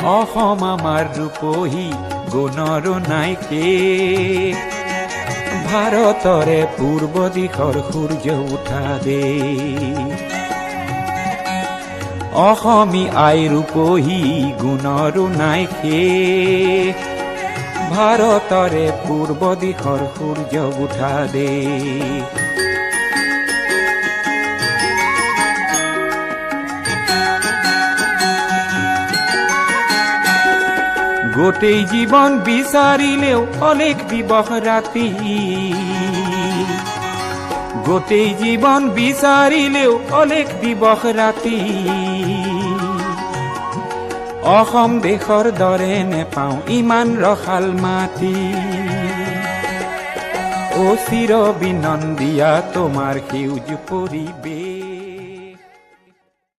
অসম আমাৰ ৰূপহী গুণৰ নাইকে ভাৰতৰে পূৰ্ব দিশৰ সূৰ্য উঠা দে অসমী আই ৰূপহী গুণৰ নাইকে ভাৰতৰে পূৰ্ব দিশৰ সূৰ্য উঠা দে গোটেই জীৱন বিচাৰিলেও অলেখ দিবস ৰাতি গোটেই জীৱন বিচাৰিলেও অলেখ দিবস ৰাতি অসম দেশৰ দৰে নেপাওঁ ইমান ৰসাল মাটি অ চিৰ বিনন্দিয়া তোমাৰ সেউজ পৰিৱেশ।